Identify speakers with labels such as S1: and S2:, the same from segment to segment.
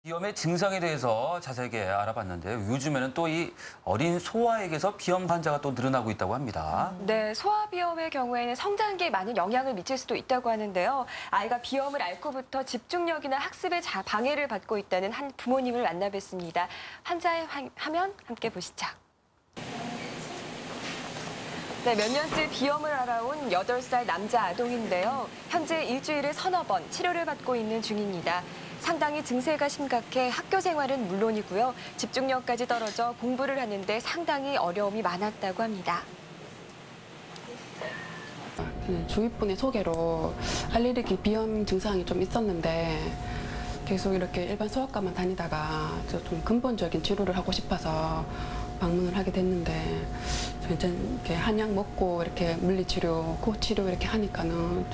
S1: 비염의 증상에 대해서 자세하게 알아봤는데요. 요즘에는 또 이 어린 소아에게서 비염 환자가 또 늘어나고 있다고 합니다.
S2: 네, 소아비염의 경우에는 성장기에 많은 영향을 미칠 수도 있다고 하는데요. 아이가 비염을 앓고부터 집중력이나 학습에 방해를 받고 있다는 한 부모님을 만나뵀습니다. 환자의 화면 함께 보시죠. 네, 몇 년째 비염을 앓아온 8살 남자 아동인데요. 현재 일주일에 서너 번 치료를 받고 있는 중입니다. 상당히 증세가 심각해 학교 생활은 물론이고요. 집중력까지 떨어져 공부를 하는데 상당히 어려움이 많았다고 합니다.
S3: 주위 분의 소개로 알레르기 비염 증상이 좀 있었는데 계속 이렇게 일반 소아과만 다니다가 좀 근본적인 치료를 하고 싶어서 방문을 하게 됐는데 이렇게 한약 먹고 이렇게 물리치료, 코치료 이렇게 하니까는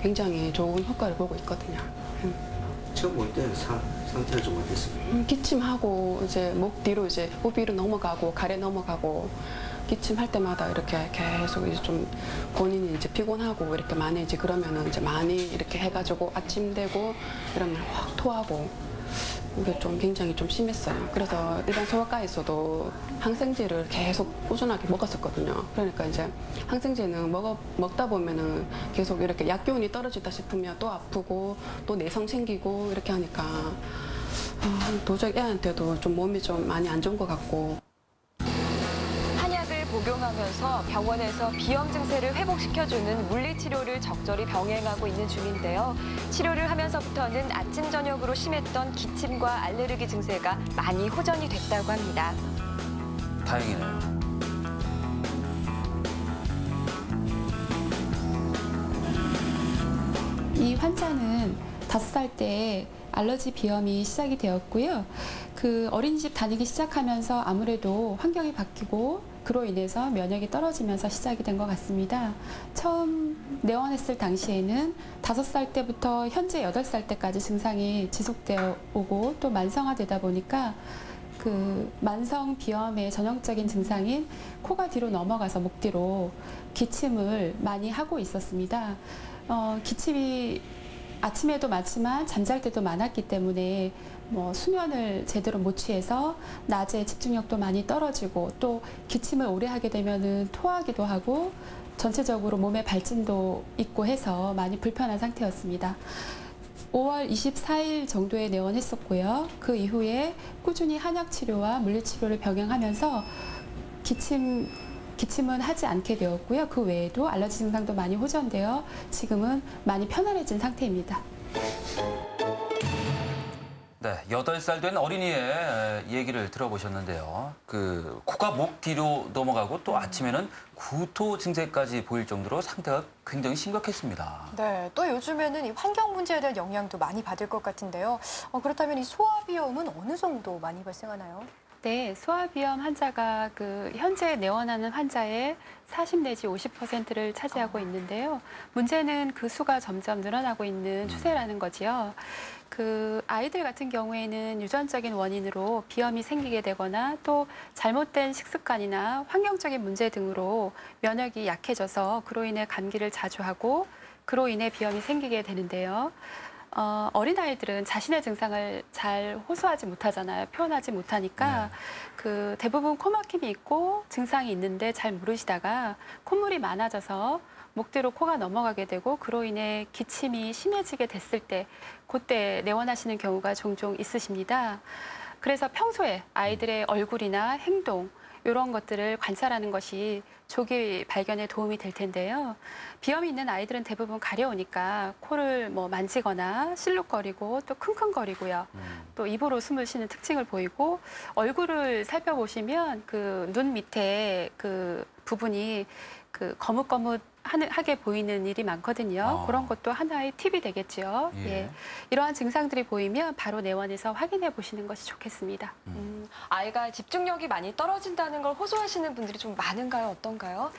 S3: 굉장히 좋은 효과를 보고 있거든요.
S4: 처음 올 때는 상태가 좀 어땠습니까?
S3: 기침하고 이제 목 뒤로 이제 목 위로 넘어가고 가래 넘어가고 기침할 때마다 이렇게 계속 이제 좀 본인이 이제 피곤하고 이렇게 많이 이제 그러면은 이제 많이 이렇게 해가지고 아침 되고 이러면 확 토하고 이게 좀 굉장히 좀 심했어요. 그래서 일반 소아과에서도 항생제를 계속 꾸준하게 먹었었거든요. 그러니까 이제 항생제는 먹다 보면은 계속 이렇게 약기운이 떨어지다 싶으면 또 아프고 또 내성 생기고 이렇게 하니까 도저히 애한테도 좀 몸이 좀 많이 안 좋은 것 같고.
S2: 한약을 복용하면서 병원에서 비염 증세를 회복시켜주는 물리치료를 적절히 병행하고 있는 중인데요. 치료를 하면서부터는 아침, 저녁으로 심했던 기침과 알레르기 증세가 많이 호전이 됐다고 합니다.
S1: 다행이네요.
S5: 이 환자는 5살 때 알러지 비염이 시작이 되었고요. 그 어린이집 다니기 시작하면서 아무래도 환경이 바뀌고 그로 인해서 면역이 떨어지면서 시작이 된 것 같습니다. 처음 내원했을 당시에는 5살 때부터 현재 8살 때까지 증상이 지속되어 오고 또 만성화되다 보니까 그 만성 비염의 전형적인 증상인 코가 뒤로 넘어가서 목 뒤로 기침을 많이 하고 있었습니다. 기침이 아침에도 많지만 잠잘 때도 많았기 때문에 수면을 제대로 못 취해서 낮에 집중력도 많이 떨어지고 또 기침을 오래 하게 되면은 토하기도 하고 전체적으로 몸에 발진도 있고 해서 많이 불편한 상태였습니다. 5월 24일 정도에 내원했었고요. 그 이후에 꾸준히 한약 치료와 물리치료를 병행하면서 기침은 하지 않게 되었고요. 그 외에도 알러지 증상도 많이 호전되어 지금은 많이 편안해진 상태입니다.
S1: 네, 8살 된 어린이의 얘기를 들어보셨는데요. 그 코가 목 뒤로 넘어가고 또 아침에는 구토 증세까지 보일 정도로 상태가 굉장히 심각했습니다.
S6: 네, 또 요즘에는 이 환경 문제에 대한 영향도 많이 받을 것 같은데요. 그렇다면 이 소아비염은 어느 정도 많이 발생하나요?
S5: 네, 소아비염 환자가 현재 내원하는 환자의 40 내지 50%를 차지하고 있는데요. 문제는 그 수가 점점 늘어나고 있는 추세라는 거지요. 아이들 같은 경우에는 유전적인 원인으로 비염이 생기게 되거나 또 잘못된 식습관이나 환경적인 문제 등으로 면역이 약해져서 그로 인해 감기를 자주 하고 그로 인해 비염이 생기게 되는데요. 어린아이들은 자신의 증상을 잘 호소하지 못하잖아요. 표현하지 못하니까 대부분 코막힘이 있고 증상이 있는데 잘 모르시다가 콧물이 많아져서 목 뒤로 코가 넘어가게 되고 그로 인해 기침이 심해지게 됐을 때 그때 내원하시는 경우가 종종 있으십니다. 그래서 평소에 아이들의 얼굴이나 행동 이런 것들을 관찰하는 것이 조기 발견에 도움이 될 텐데요. 비염이 있는 아이들은 대부분 가려우니까 코를 만지거나 실룩거리고 또 킁킁거리고요. 또 입으로 숨을 쉬는 특징을 보이고 얼굴을 살펴보시면 눈 밑에 부분이 거뭇거뭇하게 보이는 일이 많거든요. 그런 것도 하나의 팁이 되겠죠. 예. 이러한 증상들이 보이면 바로 내원해서 확인해 보시는 것이 좋겠습니다.
S2: 아이가 집중력이 많이 떨어진다는 걸 호소하시는 분들이 좀 많은가요? 어떤가요?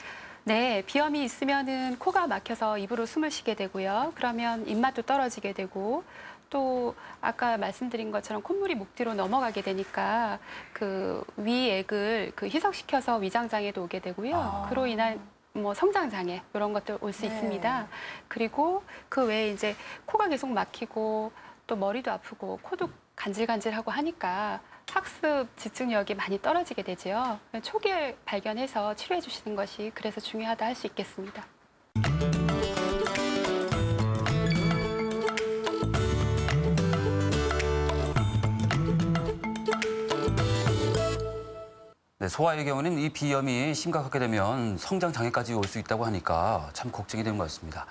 S5: 네, 비염이 있으면은 코가 막혀서 입으로 숨을 쉬게 되고요. 그러면 입맛도 떨어지게 되고 또 아까 말씀드린 것처럼 콧물이 목 뒤로 넘어가게 되니까 위액을 희석시켜서 위장장애도 오게 되고요. 그로 인한 성장장애 이런 것들 올 수 있습니다. 그리고 그 외에 이제 코가 계속 막히고 또 머리도 아프고 코도 간질간질하고 하니까 학습 집중력이 많이 떨어지게 되죠. 초기에 발견해서 치료해 주시는 것이 그래서 중요하다 할 수 있겠습니다.
S1: 네, 소아의 경우는 이 비염이 심각하게 되면 성장 장애까지 올 수 있다고 하니까 참 걱정이 되는 것 같습니다.